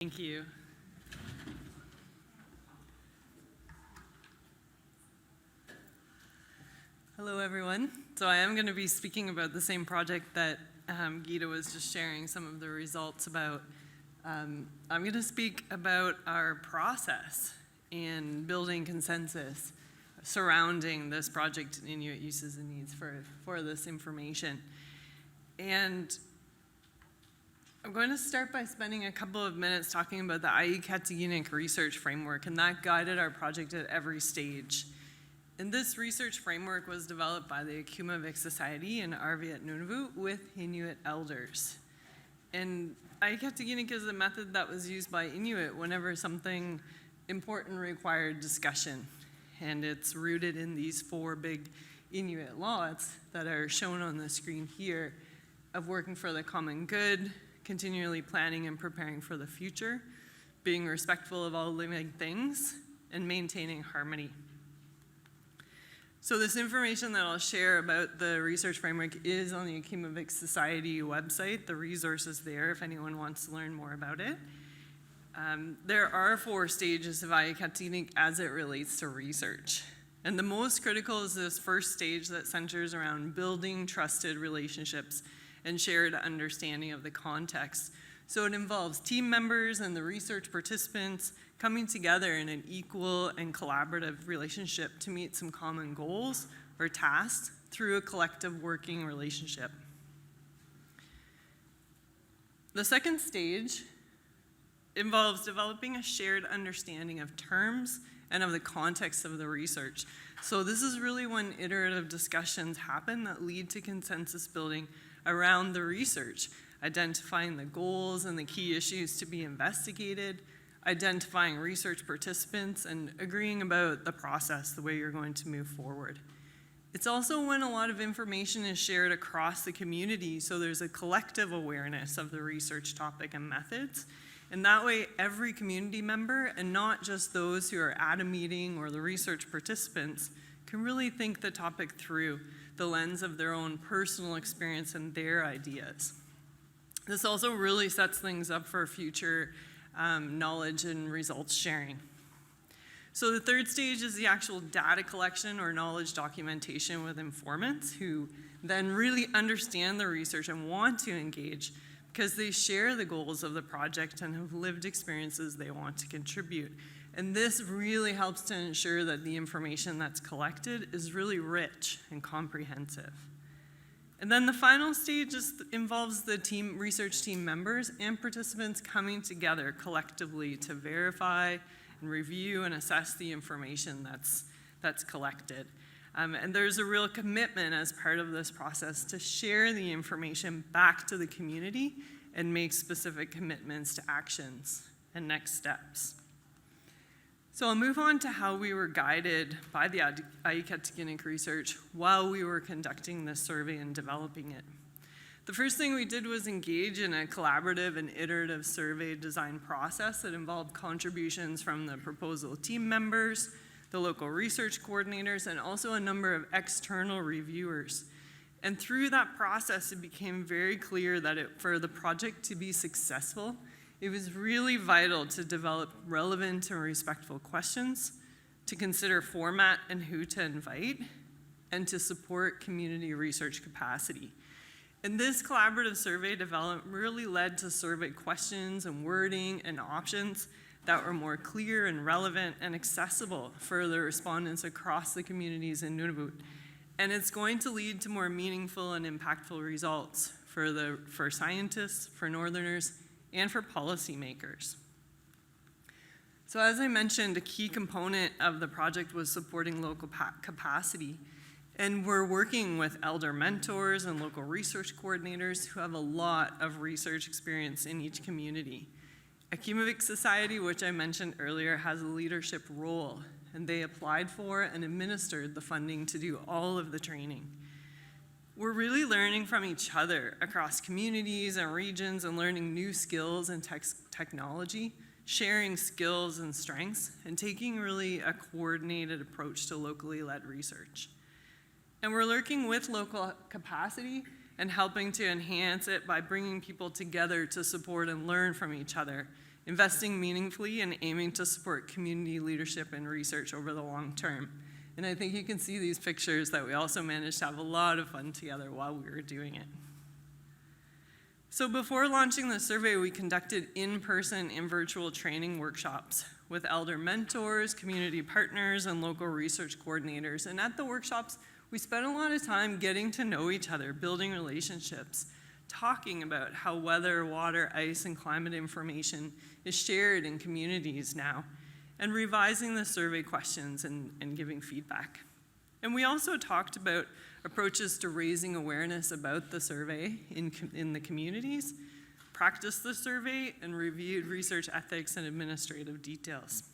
Thank you. Hello, everyone. So I am going to be speaking about the same project that Gita was just sharing some of the results about. I'm going to speak about our process in building consensus surrounding this project and Inuit uses and needs for this information. And I'm going to start by spending a couple of minutes talking about the Aajiiqatigiingniq Research Framework, and that guided our project at every stage. And this research framework was developed by the WWWIC Society in Arviat, Nunavut with Inuit elders. And Aajiiqatigiingniq is a method that was used by Inuit whenever something important required discussion. And it's rooted in these 4 big Inuit laws that are shown on the screen here of working for the common good, continually planning and preparing for the future, being respectful of all living things, and maintaining harmony. So this information that I'll share about the research framework is on the WWWIC Society website. The resource is there if anyone wants to learn more about it. There are 4 stages of Aajiiqatigiingniq as it relates to research. And the most critical is this first stage that centers around building trusted relationships and shared understanding of the context. So it involves team members and the research participants coming together in an equal and collaborative relationship to meet some common goals or tasks through a collective working relationship. The second stage involves developing a shared understanding of terms and of the context of the research. So this is really when iterative discussions happen that lead to consensus building around the research, identifying the goals and the key issues to be investigated, identifying research participants, and agreeing about the process, the way you're going to move forward. It's also when a lot of information is shared across the community, so there's a collective awareness of the research topic and methods. And that way, every community member, and not just those who are at a meeting or the research participants, can really think the topic through the lens of their own personal experience and their ideas. This also really sets things up for future knowledge and results sharing. So the third stage is the actual data collection or knowledge documentation with informants who then really understand the research and want to engage because they share the goals of the project and have lived experiences they want to contribute. And this really helps to ensure that the information that's collected is really rich and comprehensive. And then the final stage involves the research team members and participants coming together collectively to verify and review and assess the information that's collected. And there's a real commitment as part of this process to share the information back to the community and make specific commitments to actions and next steps. So I'll move on to how we were guided by the Aajiiqatigiingniq research while we were conducting this survey and developing it. The first thing we did was engage in a collaborative and iterative survey design process that involved contributions from the proposal team members, the local research coordinators, and also a number of external reviewers. And through that process, it became very clear that for the project to be successful, it was really vital to develop relevant and respectful questions, to consider format and who to invite, and to support community research capacity. And this collaborative survey development really led to survey questions and wording and options that were more clear and relevant and accessible for the respondents across the communities in Nunavut. And it's going to lead to more meaningful and impactful results for scientists, for Northerners, and for policymakers. So as I mentioned, a key component of the project was supporting local capacity. And we're working with elder mentors and local research coordinators who have a lot of research experience in each community. WWWIC Society, which I mentioned earlier, has a leadership role, and they applied for and administered the funding to do all of the training. We're really learning from each other across communities and regions and learning new skills and technology, sharing skills and strengths, and taking really a coordinated approach to locally led research. And we're working with local capacity and helping to enhance it by bringing people together to support and learn from each other investing meaningfully and aiming to support community leadership and research over the long term. And I think you can see these pictures that we also managed to have a lot of fun together while we were doing it. So before launching the survey, we conducted in-person and virtual training workshops with elder mentors, community partners, and local research coordinators. And at the workshops, we spent a lot of time getting to know each other, building relationships, talking about how weather, water, ice, and climate information is shared in communities now, and revising the survey questions and giving feedback. And we also talked about approaches to raising awareness about the survey in the communities, practiced the survey, and reviewed research ethics and administrative details.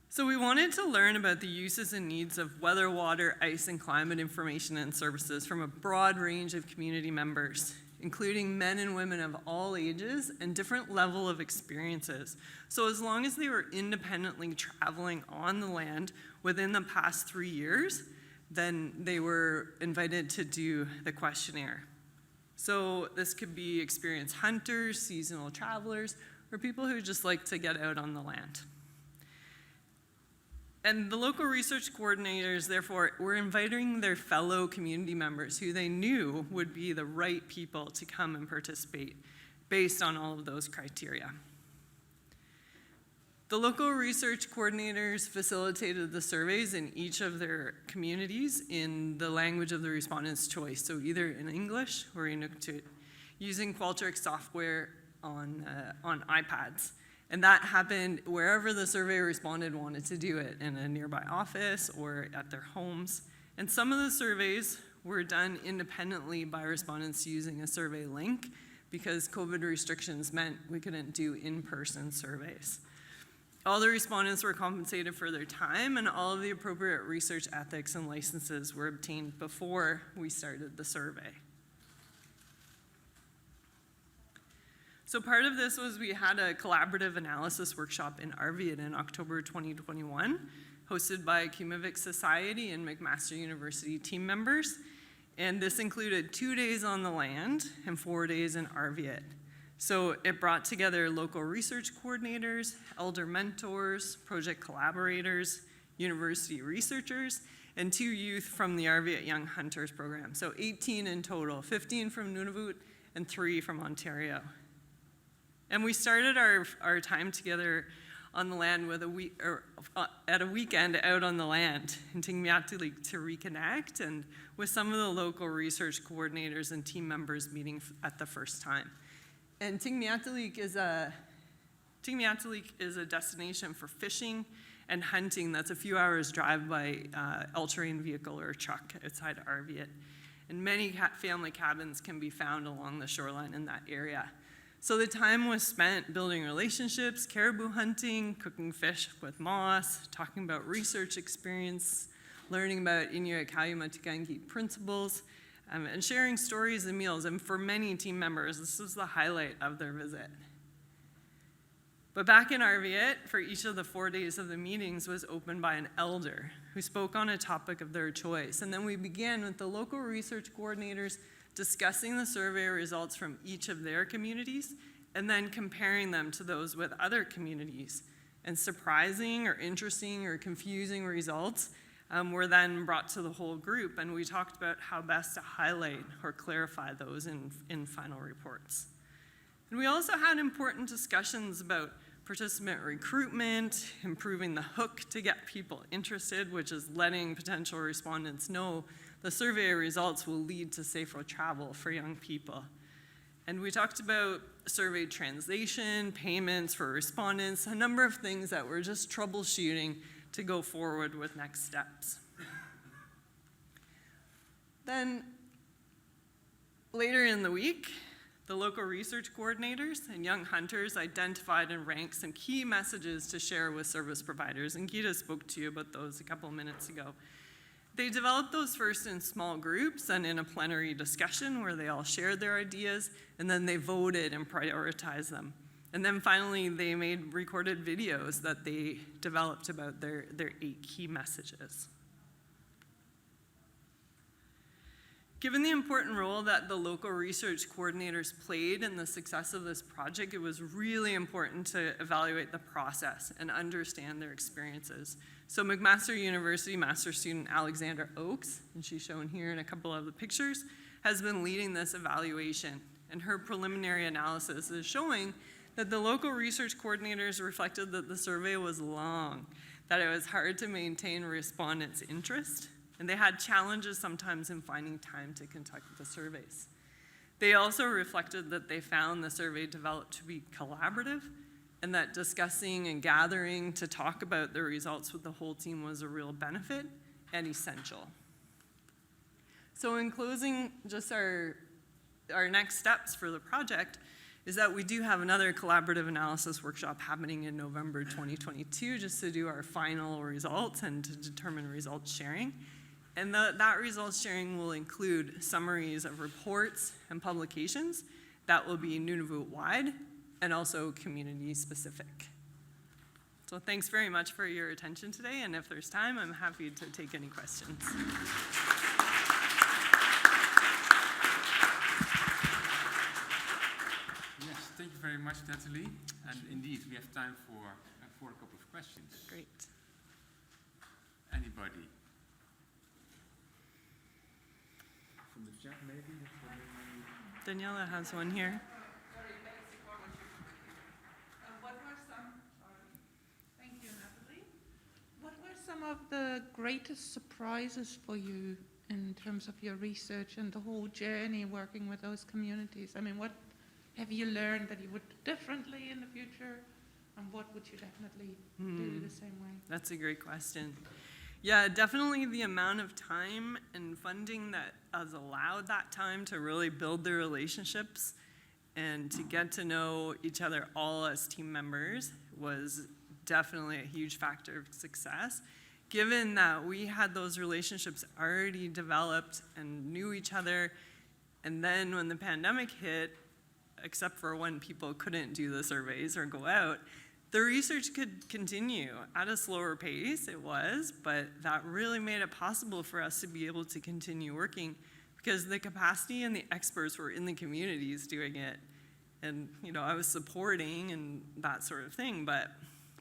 So we wanted to learn about the uses and needs of weather, water, ice, and climate information and services from a broad range of community members, including men and women of all ages and different level of experiences. So as long as they were independently traveling on the land within the past 3 years, then they were invited to do the questionnaire. So this could be experienced hunters, seasonal travelers, or people who just like to get out on the land. And the local research coordinators, therefore, were inviting their fellow community members who they knew would be the right people to come and participate based on all of those criteria. The local research coordinators facilitated the surveys in each of their communities in the language of the respondent's choice, so either in English or Inuktitut, using Qualtrics software on iPads. And that happened wherever the survey respondent wanted to do it, in a nearby office or at their homes. And some of the surveys were done independently by respondents using a survey link because COVID restrictions meant we couldn't do in-person surveys. All the respondents were compensated for their time, and all of the appropriate research ethics and licenses were obtained before we started the survey. So part of this was we had a collaborative analysis workshop in Arviat in October 2021, hosted by Kumavik Society and McMaster University team members. And this included 2 days on the land and 4 days in Arviat. So it brought together local research coordinators, elder mentors, project collaborators, university researchers, and 2 youth from the Arviat Young Hunters program. So 18 in total, 15 from Nunavut and 3 from Ontario. And we started our time together on the land with at a weekend out on the land in Aajiiqatigiingniq to reconnect, and with some of the local research coordinators and team members meeting at the first time. And Aajiiqatigiingniq is a destination for fishing and hunting that's a few hours drive by all-terrain vehicle or truck outside Arviat. And many family cabins can be found along the shoreline in that area. So the time was spent building relationships, caribou hunting, cooking fish with moss, talking about research experience, learning about Inuit Aajiiqatigiingniq principles, and sharing stories and meals. And for many team members, this was the highlight of their visit. But back in Arviat, for each of the 4 days of the meetings was opened by an elder who spoke on a topic of their choice. And then we began with the local research coordinators discussing the survey results from each of their communities and then comparing them to those with other communities. And surprising or interesting or confusing results were then brought to the whole group, and we talked about how best to highlight or clarify those in final reports. And we also had important discussions about participant recruitment, improving the hook to get people interested, which is letting potential respondents know the survey results will lead to safer travel for young people. And we talked about survey translation, payments for respondents, a number of things that we're just troubleshooting to go forward with next steps. Then later in the week, the local research coordinators and young hunters identified and ranked some key messages to share with service providers, and Gita spoke to you about those a couple of minutes ago. They developed those first in small groups and in a plenary discussion where they all shared their ideas, and then they voted and prioritized them. And then finally, they made recorded videos that they developed about their 8 key messages. Given the important role that the local research coordinators played in the success of this project, it was really important to evaluate the process and understand their experiences. So McMaster University master student Alexandra Oakes, and she's shown here in a couple of the pictures, has been leading this evaluation. And her preliminary analysis is showing that the local research coordinators reflected that the survey was long, that it was hard to maintain respondents' interest, and they had challenges sometimes in finding time to conduct the surveys. They also reflected that they found the survey developed to be collaborative, and that discussing and gathering to talk about the results with the whole team was a real benefit and essential. So in closing, just our next steps for the project is that we do have another collaborative analysis workshop happening in November 2022 just to do our final results and to determine results sharing. And that results sharing will include summaries of reports and publications that will be Nunavut-wide and also community-specific. So thanks very much for your attention today, and if there's time, I'm happy to take any questions. Yes, thank you very much, Natalie. And indeed, we have time for a couple of questions. Great. Anybody? From the chat, maybe? Daniela has one here. Sorry, thanks for what you're doing. What were some, thank you, Natalie. What were some of the greatest surprises for you in terms of your research and the whole journey working with those communities? I mean, what have you learned that you would do differently in the future? And what would you definitely do the same way? That's a great question. Yeah, definitely the amount of time and funding that has allowed that time to really build the relationships and to get to know each other all as team members was definitely a huge factor of success. Given that we had those relationships already developed and knew each other, and then when the pandemic hit, except for when people couldn't do the surveys or go out, the research could continue at a slower pace, it was, but that really made it possible for us to be able to continue working because the capacity and the experts were in the communities doing it. And, you know, I was supporting and that sort of thing, but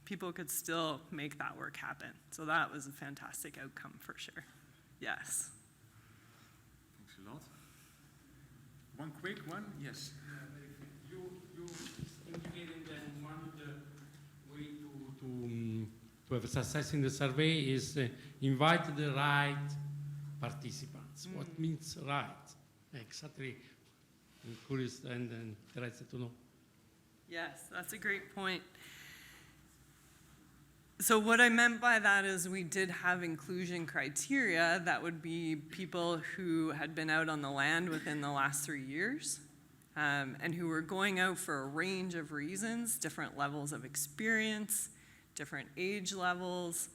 people could still make that work happen. So that was a fantastic outcome for sure. Yes. Thanks a lot. One quick one, yes. You indicated that one of the way to have success in the survey is invite the right participants. What means right? Exactly. I'm curious and interested to know. Yes, that's a great point. So what I meant by that is we did have inclusion criteria that would be people who had been out on the land within the last 3 years and who were going out for a range of reasons, different levels of experience, different age levels,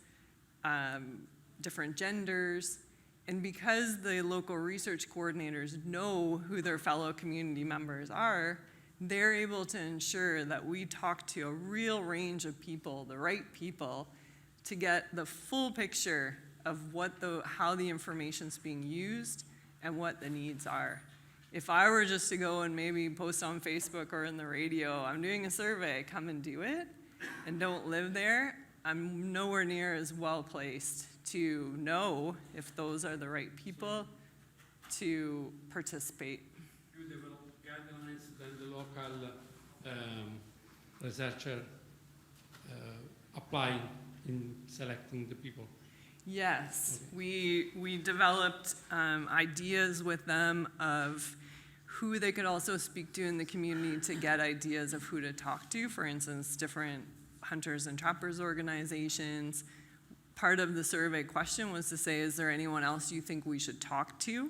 different genders. And because the local research coordinators know who their fellow community members are, they're able to ensure that we talk to a real range of people, the right people, to get the full picture of how the information's being used and what the needs are. If I were just to go and maybe post on Facebook or in the radio, I'm doing a survey, come and do it, and don't live there, I'm nowhere near as well placed to know if those are the right people to participate. You develop guidelines that the local researcher apply in selecting the people. Yes, okay. We developed ideas with them of who they could also speak to in the community to get ideas of who to talk to. For instance, different hunters and trappers organizations. Part of the survey question was to say, is there anyone else you think we should talk to?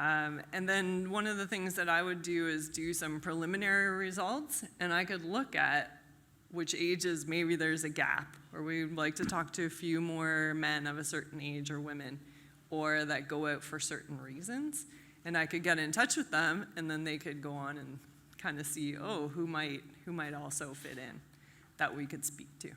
And then one of the things that I would do is do some preliminary results, and I could look at which ages maybe there's a gap, or we'd like to talk to a few more men of a certain age or women, or that go out for certain reasons. And I could get in touch with them, and then they could go on and kind of see, oh, who might also fit in that we could speak to.